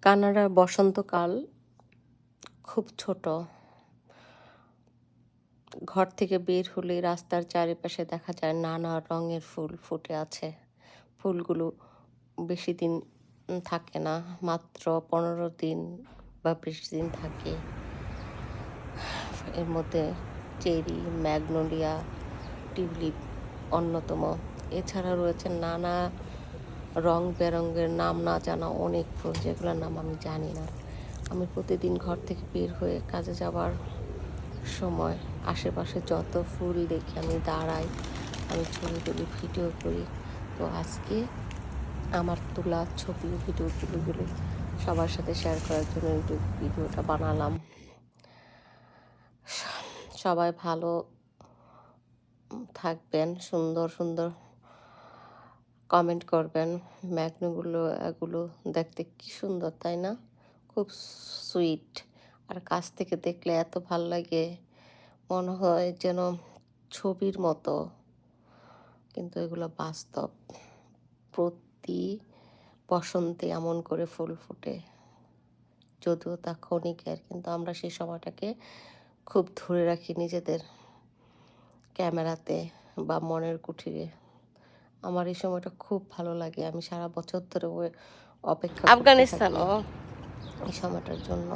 কানাডার বসন্তকাল খুব ছোট। ঘর থেকে বের হলেই রাস্তার চারিপাশে দেখা যায় নানা রঙের ফুল ফুটে আছে। ফুলগুলো বেশি দিন থাকে না, মাত্র 15 দিন বা 20 দিন থাকে। এর মধ্যে চেরি, ম্যাগনোলিয়া, টিউলিপ অন্যতম। এছাড়া রয়েছে নানা রং বেরঙের নাম না জানা অনেক ফুল, যেগুলোর নাম আমি জানি না। আমি প্রতিদিন ঘর থেকে বের হয়ে কাজে যাওয়ার সময় আশেপাশে যত ফুল দেখি আমি দাঁড়াই, আমি ছবি তুলি, ভিডিও করি। তো আজকে আমার তোলা ছবি ভিডিওগুলো সবার সাথে শেয়ার করার জন্য ইউটিউব ভিডিওটা বানালাম। সবাই ভালো থাকবেন, সুন্দর সুন্দর কমেন্ট করবেন। এগুলো দেখতে কি সুন্দর, তাই না? খুব সুইট, আর কাছ থেকে দেখলে এত ভাল লাগে, মনে হয় যেন ছবির মতো, কিন্তু এগুলো বাস্তব। প্রতি বসন্তে এমন করে ফুল ফোটে, যদিও তা ক্ষণিকের, কিন্তু আমরা সেই সময়টাকে খুব ধরে রাখি নিজেদের ক্যামেরাতে বা মনের কুঠিরে। আমার এই সময়টা খুব ভালো লাগে, আমি সারা বছর ধরে অপেক্ষা করতে থাকি এই সময়টার জন্য।